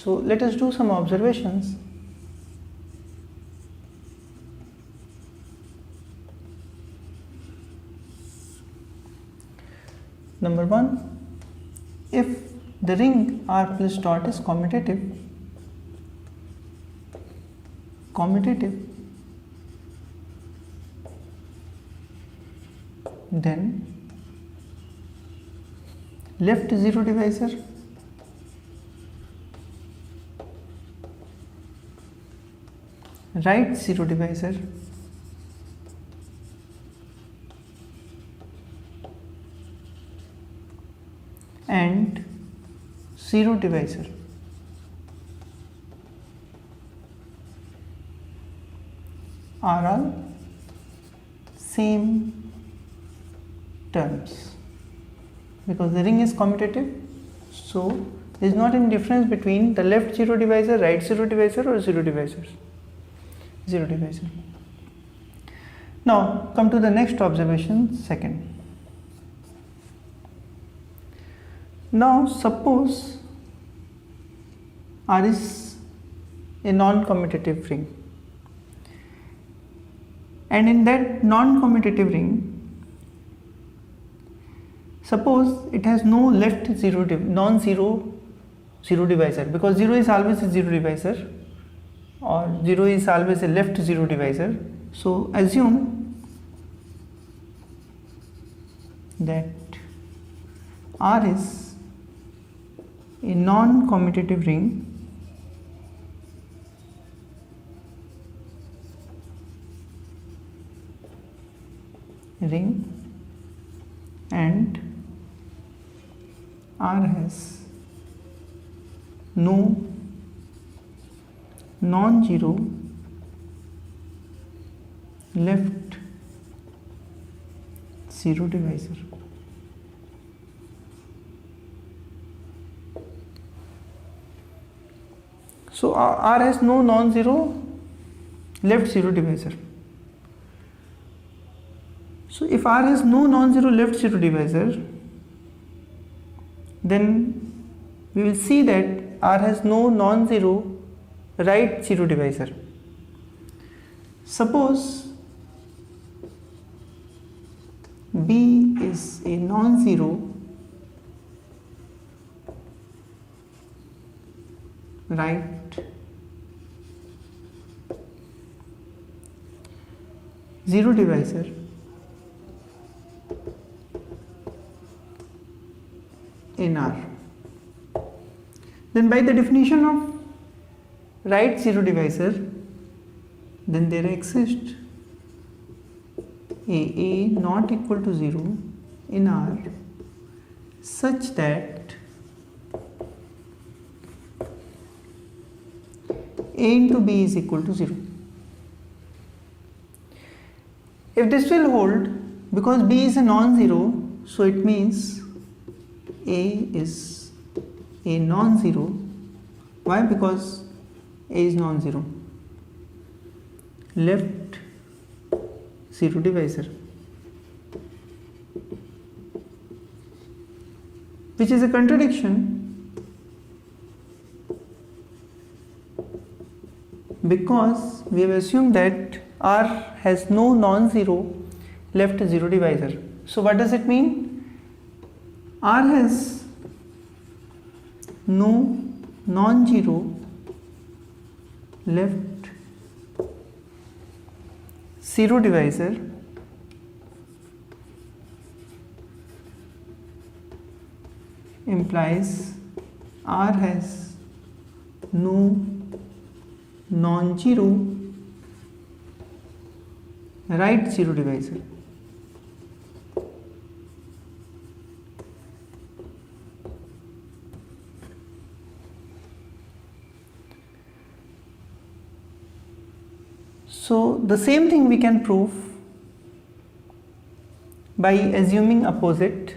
So let us do some observations. Number 1, if the ring R plus dot is commutative, then left zero divisor right zero divisor and zero divisor are all same terms, because the ring is commutative, so there is not any difference between the left zero divisor, right zero divisor or zero divisor. Now come to the next observation, second. Now suppose R is a non-commutative ring, and in that non-commutative ring, suppose it has no left non-zero zero divisor, because 0 is always a zero divisor or 0 is always a left zero divisor. So assume that R is a non-commutative ring and R has no non-zero left zero divisor. So R has no non-zero left zero divisor. So if R has no non-zero left zero divisor, then we will see that R has no non-zero right zero divisor. Suppose B is a non-zero right zero divisor in R, then by the definition of right zero divisor, then there exists a not equal to 0 in R such that A into B is equal to 0. If this will hold, because B is a non-zero, so it means A is a non-zero. Why? Because A is non-zero. Left zero divisor, which is a contradiction, because we have assumed that R has no non-zero left zero divisor. So what does it mean? R has no non-zero left zero divisor implies R has no non-zero right zero divisor. So the same thing we can prove by assuming opposite,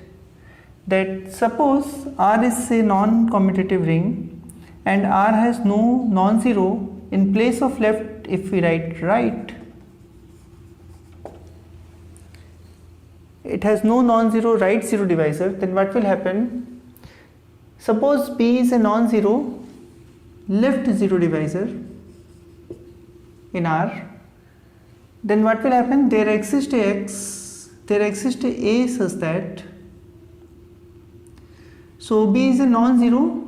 that suppose R is a non-commutative ring and R has no non-zero, in place of left if we write right, it has no non-zero right zero divisor, then what will happen? Suppose B is a non-zero left zero divisor in R, then what will happen? There exists a such that, so B is a non-zero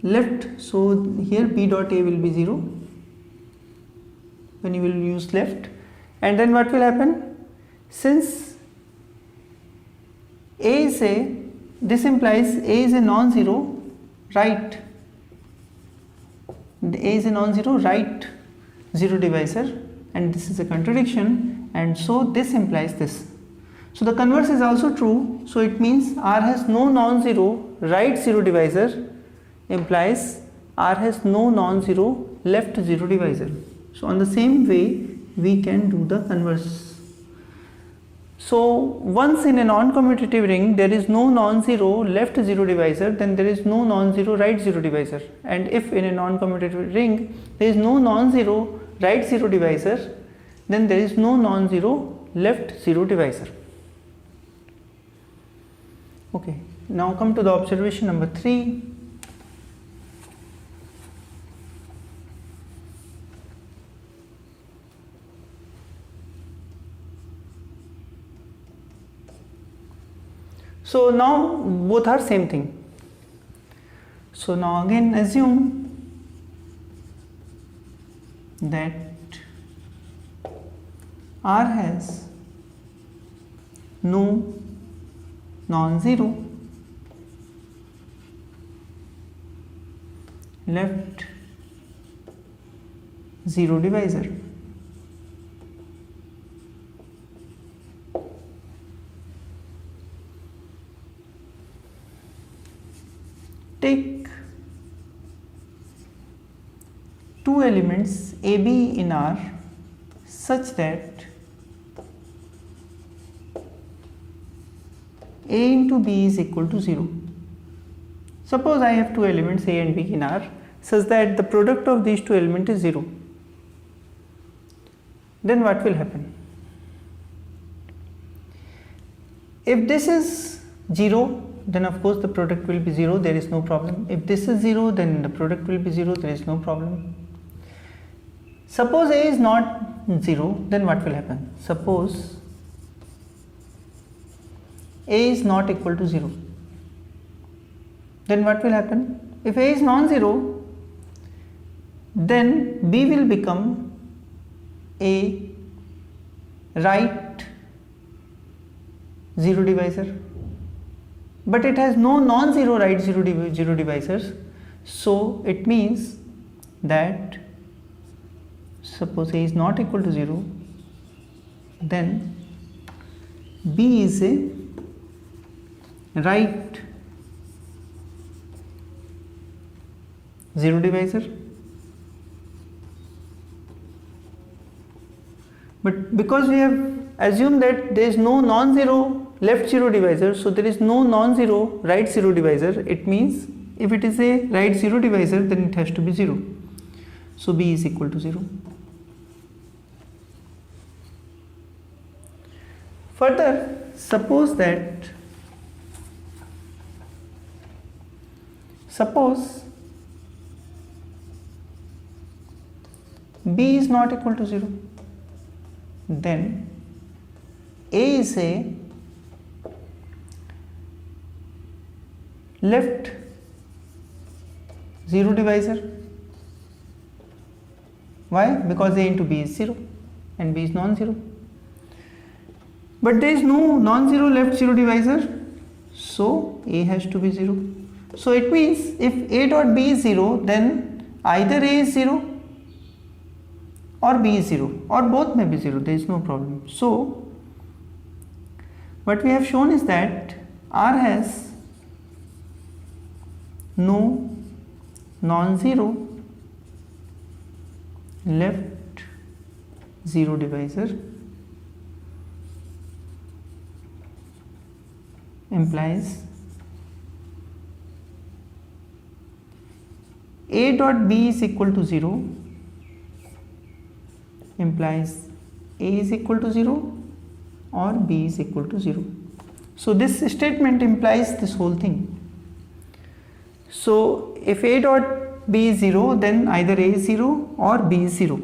left, so here B dot A will be 0 when you will use left, and then what will happen? Since A is this implies A is a non-zero right, A is a non-zero right zero divisor, and this is a contradiction, and so this implies this. So the converse is also true, so it means R has no non-zero right zero divisor implies R has no non-zero left zero divisor. So on the same way we can do the converse. So once in a non-commutative ring there is no non-zero left zero divisor, then there is no non-zero right zero divisor, and if in a non-commutative ring there is no non-zero right zero divisor, then there is no non-zero left zero divisor. Okay, now come to the observation number 3. So now both are same thing. So now again assume that R has no non-zero left zero divisor. Take two elements AB in R such that A into B is equal to 0. Suppose I have two elements A and B in R such that the product of these two elements is 0. Then what will happen? If this is 0, then of course the product will be 0, there is no problem. If this is 0, then the product will be 0, there is no problem. Suppose A is not 0, then what will happen? Suppose A is not equal to 0, then what will happen? If A is non-zero, then B will become a right zero divisor, but it has no non-zero right zero divisors, so it means that suppose A is not equal to 0, then B is a right zero divisor. But because we have assumed that there is no non-zero left zero divisor, so there is no non-zero right zero divisor, it means if it is a right zero divisor, then it has to be 0. So B is equal to 0. Further, suppose B is not equal to 0, then A is a left zero divisor. Why? Because A into B is 0 and B is non-zero. But there is no non-zero left zero divisor, so A has to be 0. So it means if A dot B is 0, then either A is 0 or B is 0, or both may be 0, there is no problem. So what we have shown is that R has no non-zero left zero divisor, implies A dot B is equal to 0, implies A is equal to 0 or B is equal to 0. So this statement implies this whole thing. So if A dot B is 0, then either A is 0 or B is 0.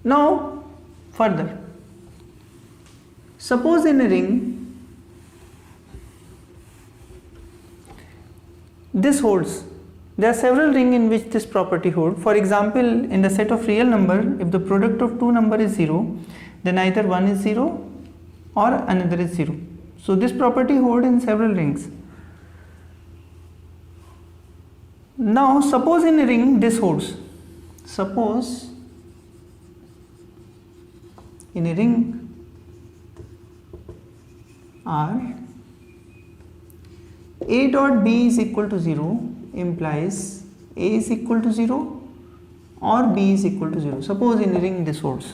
Now further, suppose in a ring this holds. There are several rings in which this property holds. For example, in the set of real number, if the product of two numbers is 0, then either one is 0 or another is 0. So this property holds in several rings. Now suppose in a ring this holds. Suppose in a ring R, A dot B is equal to 0 implies A is equal to 0 or B is equal to 0. Suppose in a ring this holds.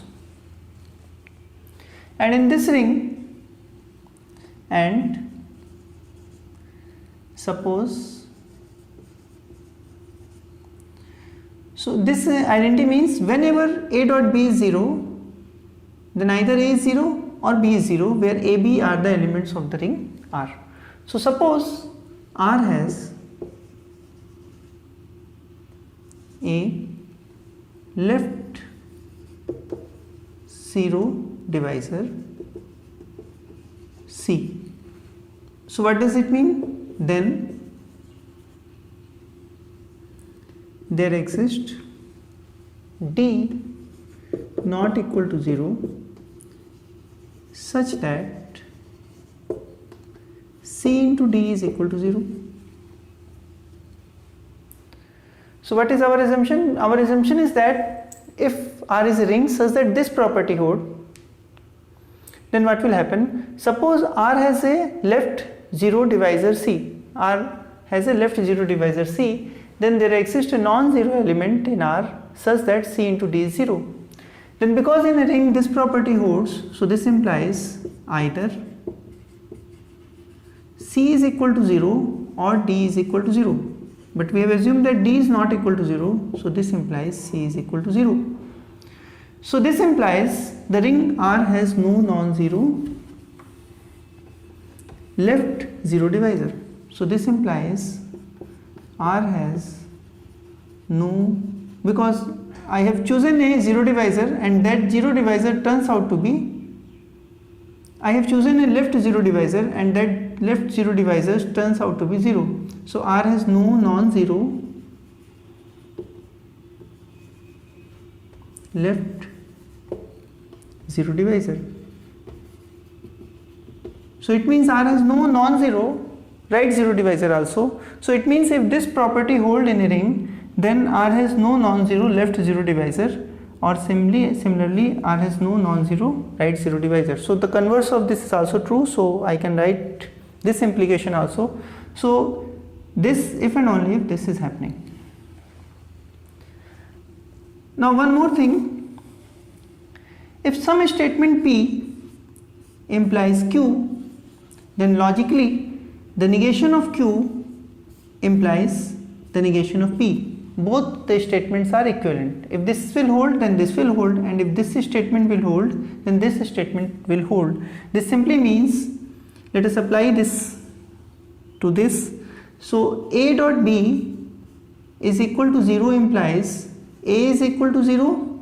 And in this ring, and suppose, so this identity means whenever A dot B is 0, then either A is 0 or B is 0, where A, B are the elements of the ring R. So suppose R has a left 0 divisor C. So what does it mean? Then there exists D not equal to 0 such that C into D is equal to 0. So what is our assumption? Our assumption is that if R is a ring such that this property holds, then what will happen? Suppose R has a left 0 divisor C. R has a left 0 divisor C, then there exists a non-zero element in R such that C into D is 0. Then because in a ring this property holds, so this implies either C is equal to 0 or D is equal to 0. But we have assumed that D is not equal to 0, so this implies C is equal to 0. So this implies the ring R has no non-zero left 0 divisor. So this implies R has no, because I have chosen a 0 divisor and that 0 divisor turns out to be, I have chosen a left 0 divisor and that left 0 divisor turns out to be 0. So R has no non-zero left 0 divisor. So it means R has no non-zero right 0 divisor also. So it means if this property holds in a ring, then R has no non-zero left 0 divisor, or similarly R has no non-zero right 0 divisor. So the converse of this is also true, so I can write this implication also. So this if and only if this is happening. Now one more thing, if some statement P implies Q, then logically the negation of Q implies the negation of P. Both the statements are equivalent. If this will hold, then this will hold, and if this statement will hold, then this statement will hold. This simply means, let us apply this to this. So A dot B is equal to 0 implies A is equal to 0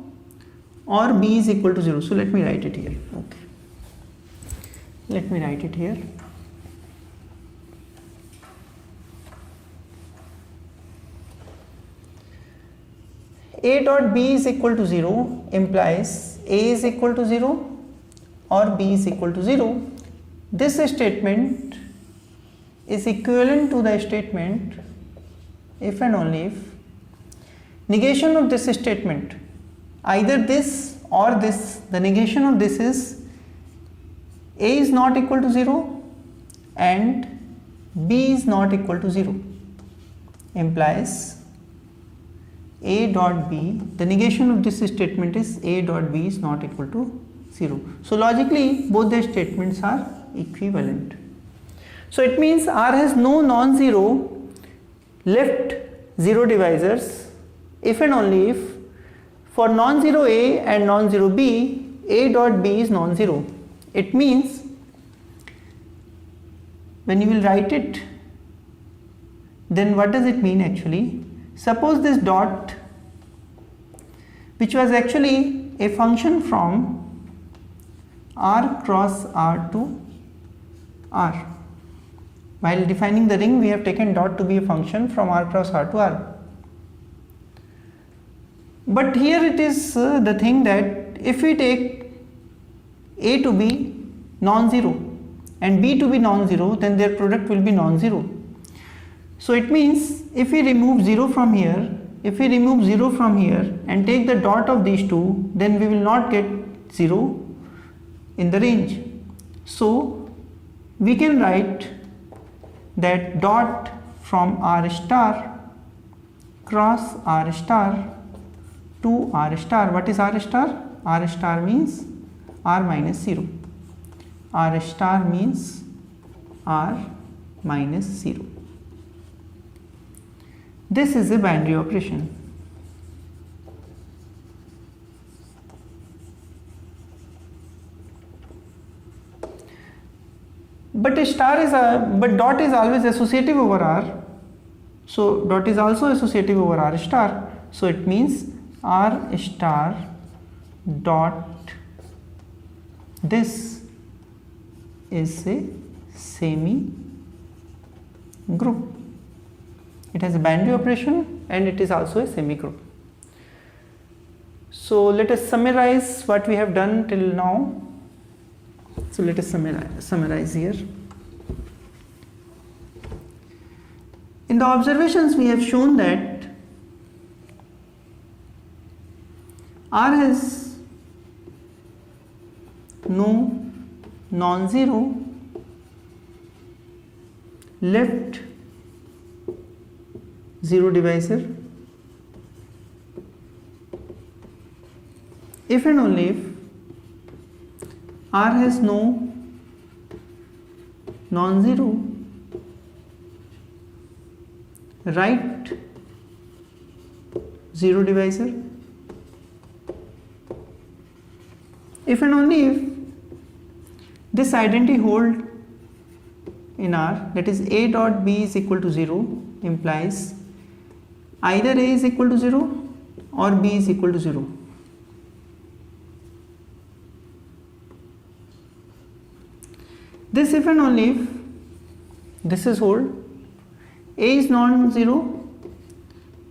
or B is equal to 0. So let me write it here. Okay. Let me write it here. A dot B is equal to 0 implies A is equal to 0 or B is equal to 0. This statement is equivalent to the statement if and only if negation of this statement, either this or this, the negation of this is A is not equal to 0 and B is not equal to 0, implies A dot B, the negation of this statement is A dot B is not equal to 0. So logically both the statements are equivalent. So it means R has no non-zero left 0 divisors if and only if for non-zero A and non-zero B, A dot B is non-zero. It means when you will write it, then what does it mean actually? Suppose this dot, which was actually a function from R cross R to R. While defining the ring, we have taken dot to be a function from R cross R to R. But here it is the thing that if we take A to be non-zero and B to be non-zero, then their product will be non-zero. So it means if we remove 0 from here, and take the dot of these two, then we will not get 0 in the range. So we can write that dot from R star cross R star to R star. What is R star? R star means R minus 0. R star means R minus 0. This is a binary operation. But dot is always associative over R. So dot is also associative over R star. So it means R star dot this is a semi group. It has a binary operation and it is also a semi group. So let us summarize what we have done till now. So let us summarize here. In the observations we have shown that R has no non-zero left zero divisor if and only if R has no non-zero right zero divisor, if and only if this identity hold in R, that is A dot B is equal to 0, implies either A is equal to 0 or B is equal to 0. This if and only if this is hold, A is non-zero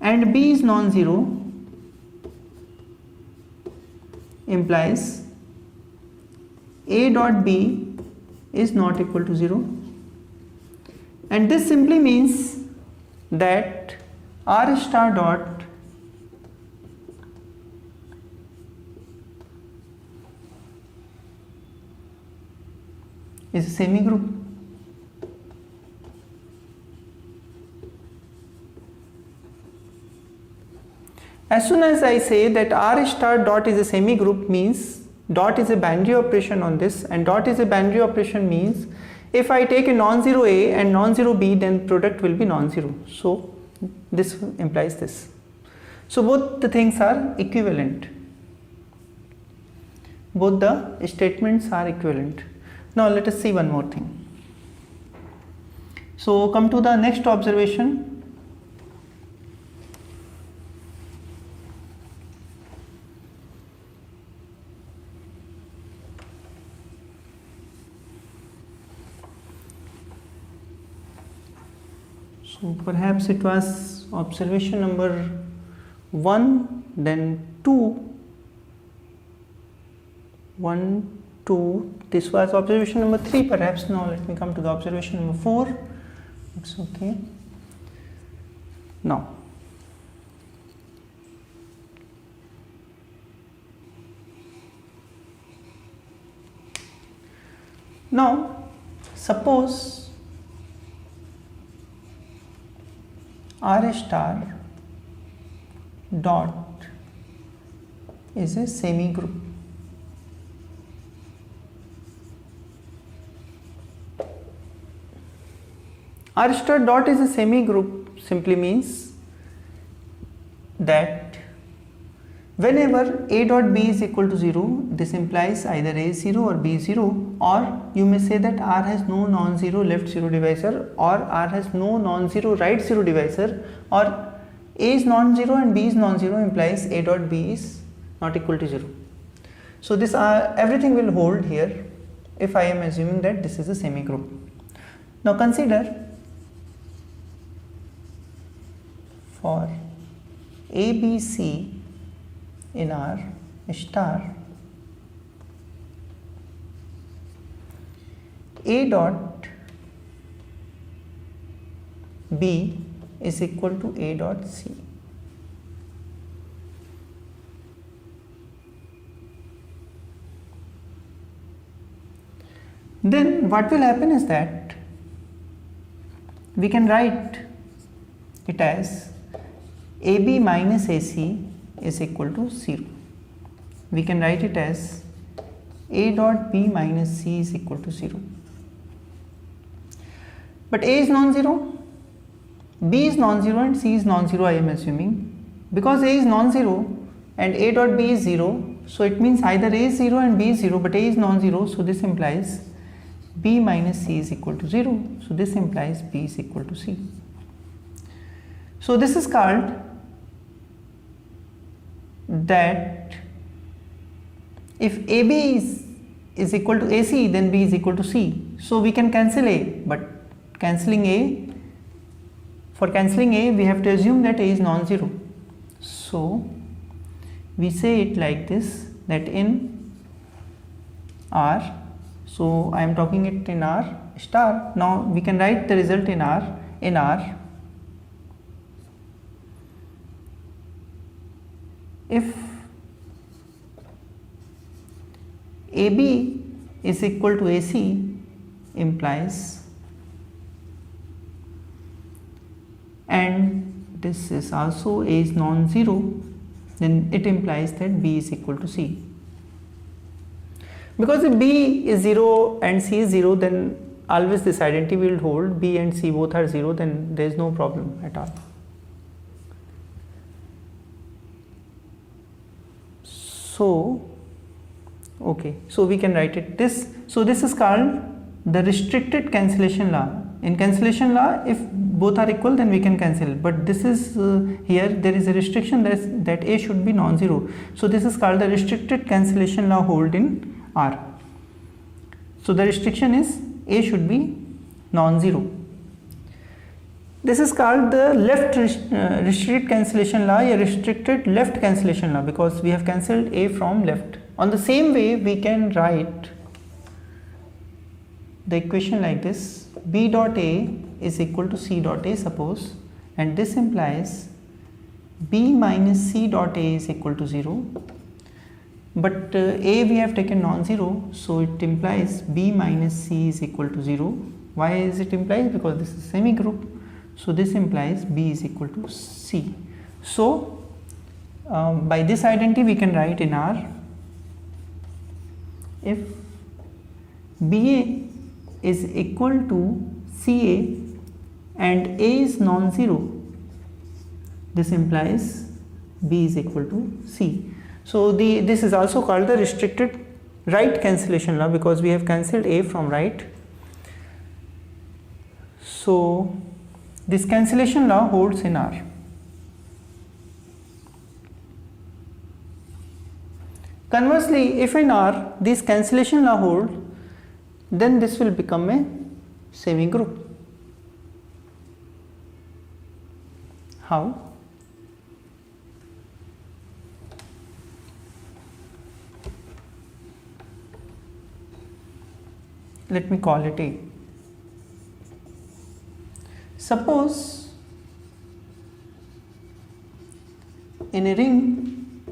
and B is non-zero, implies A dot B is not equal to 0, and this simply means that R star dot is a semi group. As soon as I say that R star dot is a semi group, means dot is a binary operation on this, and dot is a binary operation means if I take a non-zero A and non-zero B, then product will be non-zero. So this implies this. So both the things are equivalent. Both the statements are equivalent. Now let us see one more thing. So come to the next observation. So perhaps it was observation number 1, then 2, 1, 2, this was observation number 3 perhaps. Now let me come to the observation number 4. It's okay. Now suppose R star dot is a semi group. R star dot is a semi group simply means that whenever A dot B is equal to 0, this implies either A is 0 or B is 0, or you may say that R has no non-zero left zero divisor, or R has no non-zero right zero divisor, or A is non-zero and B is non-zero implies A dot B is not equal to 0. So this everything will hold here if I am assuming that this is a semi group. Now consider for A, B, C in R star, A dot B is equal to A dot C. Then what will happen is that we can write it as AB minus AC is equal to 0. We can write it as A dot B minus C is equal to 0. But A is non-zero, B is non-zero and C is non-zero, I am assuming. Because A is non-zero and A dot B is 0, so it means either A is 0 and B is 0, but A is non-zero, so this implies B minus C is equal to 0, so this implies B is equal to C. So this is called that if AB is equal to AC, then B is equal to C. So we can cancel A, but cancelling A, for cancelling A we have to assume that A is non-zero. So we say it like this, that in R, so I am talking it in R star. Now we can write the result in R. In R, if AB is equal to AC implies, and this is also A is non-zero, then it implies that B is equal to C. Because if B is 0 and C is 0, then always this identity will hold. B and C both are 0, then there is no problem at all. So okay, so we can write it this. So this is called the restricted cancellation law. In cancellation law, if both are equal, then we can cancel, but this is here there is a restriction that A should be non-zero. So this is called the restricted cancellation law hold in R. So the restriction is A should be non-zero. This is called the left restricted cancellation law, a restricted left cancellation law, because we have cancelled A from left. On the same way, we can write the equation like this: B dot A is equal to C dot A, suppose, and this implies B minus C dot A is equal to 0. But A we have taken non-zero, so it implies B minus C is equal to 0. Why is it implies? Because this is semi-group, so this implies B is equal to C. So by this identity we can write in R, if BA is equal to CA and A is non-zero, this implies B is equal to C. So this is also called the restricted right cancellation law, because we have cancelled A from right. So this cancellation law holds in R. Conversely, if in R this cancellation law hold, then this will become a semi-group. How? Let me call it A. Suppose in a ring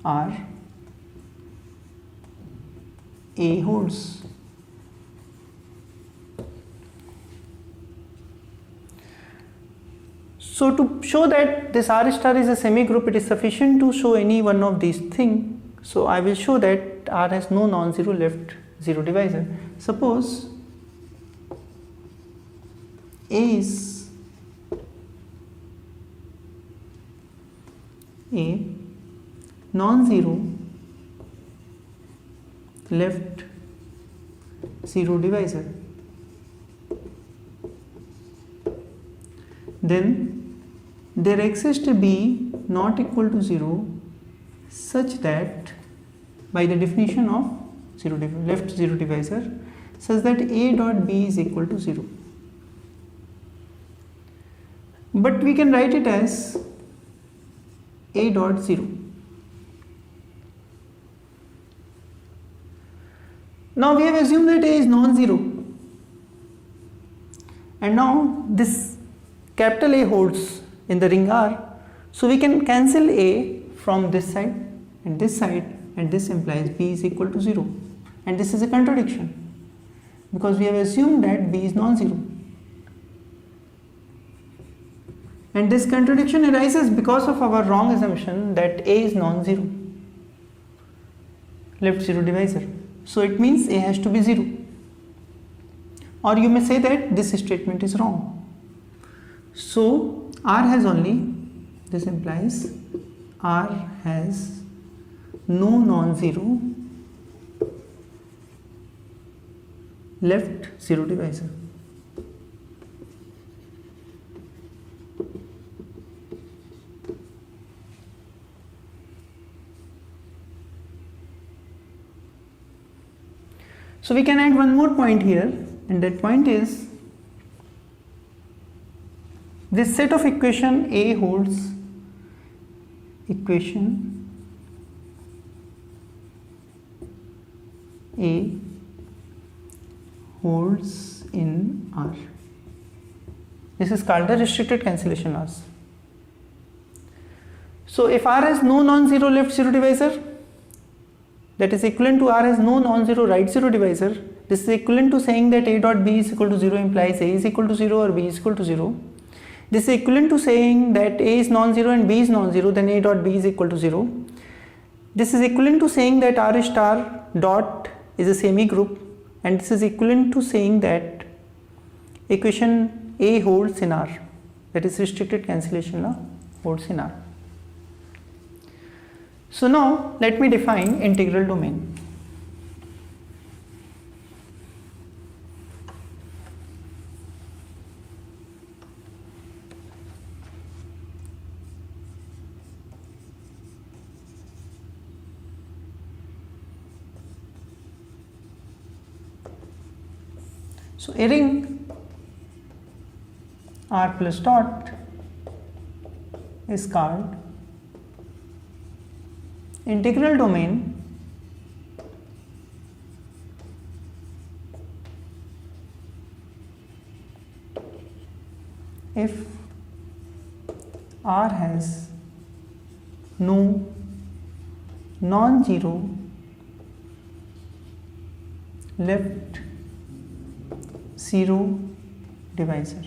R, A holds. So to show that this R star is a semi-group, it is sufficient to show any one of these things. So I will show that R has no non-zero left zero divisor. Suppose A is a non-zero left zero divisor, then there exists a b not equal to 0 such that, by the definition of left zero divisor, such that a dot b is equal to 0. But we can write it as a dot 0. Now we have assumed that a is non-zero, and now this capital A holds in the ring R, so we can cancel a from this side, and this implies b is equal to 0, and this is a contradiction because we have assumed that b is non-zero, and this contradiction arises because of our wrong assumption that a is non-zero left zero divisor. So it means a has to be 0, or you may say that this statement is wrong. So R has only, this implies R has no non-zero left zero divisor. So we can add one more point here, and that point is this set of equation A holds equation A holds in R. This is called the restricted cancellation loss. So if R has no non-zero left zero divisor, that is equivalent to R has no non-zero right zero divisor, this is equivalent to saying that a dot b is equal to 0 implies a is equal to 0 or b is equal to 0. This is equivalent to saying that a is non-zero and b is non-zero, then a dot b is equal to 0. This is equivalent to saying that R star dot is a semi-group, and this is equivalent to saying that equation A holds in R, that is restricted cancellation law holds in R. So now let me define integral domain. So a ring R plus dot is called integral domain if R has no non-zero left zero divisor.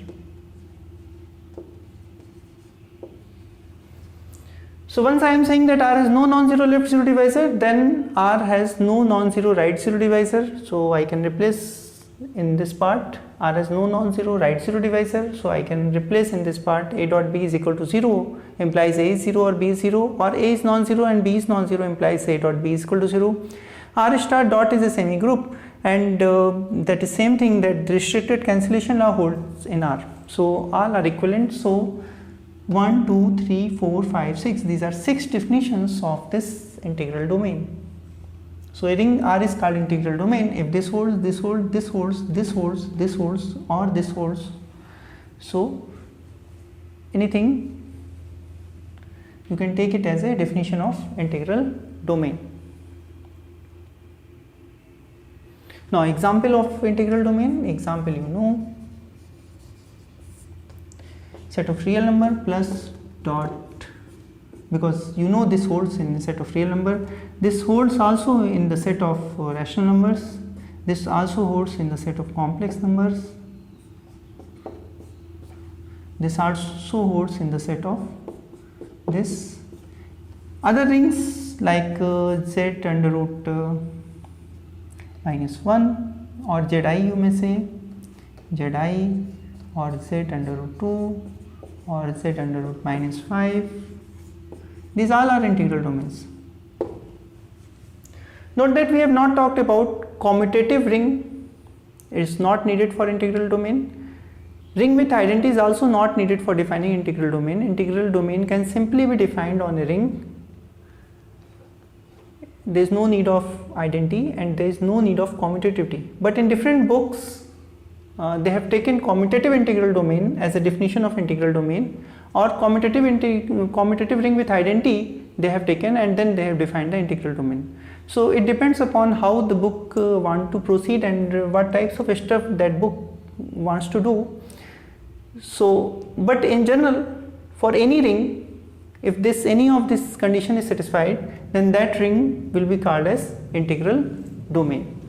So once I am saying that R has no non-zero left zero divisor, then R has no non-zero right zero divisor. So I can replace in this part R has no non-zero right zero divisor. So I can replace in this part a dot b is equal to 0 implies a is 0 or b is 0, or a is non-zero and b is non-zero implies a dot b is equal to 0. R star dot is a semi-group, and that is same thing that restricted cancellation law holds in R. So all are equivalent. So 1, 2, 3, 4, 5, 6, these are 6 definitions of this integral domain. So a ring R is called integral domain if this holds, this holds, this holds, this holds, this holds, or this holds. So anything you can take it as a definition of integral domain. Now example of integral domain, example you know, set of real number plus dot, because you know this holds in the set of real number, this holds also in the set of rational numbers, this also holds in the set of complex numbers, this also holds in the set of this. Other rings like z under root minus 1 or zi you may say, zi or z under root 2 or z under root minus 5, These all are integral domains. Note that we have not talked about commutative ring. It is not needed for integral domain. Ring with identity is also not needed for defining integral domain. Integral domain can simply be defined on a ring. There is no need of identity and there is no need of commutativity. But in different books, they have taken commutative integral domain as a definition of integral domain, or commutative ring with identity they have taken and then they have defined the integral domain. So it depends upon how the book want to proceed and what types of stuff that book wants to do. So, but in general, for any ring, if any of this condition is satisfied, then that ring will be called as integral domain.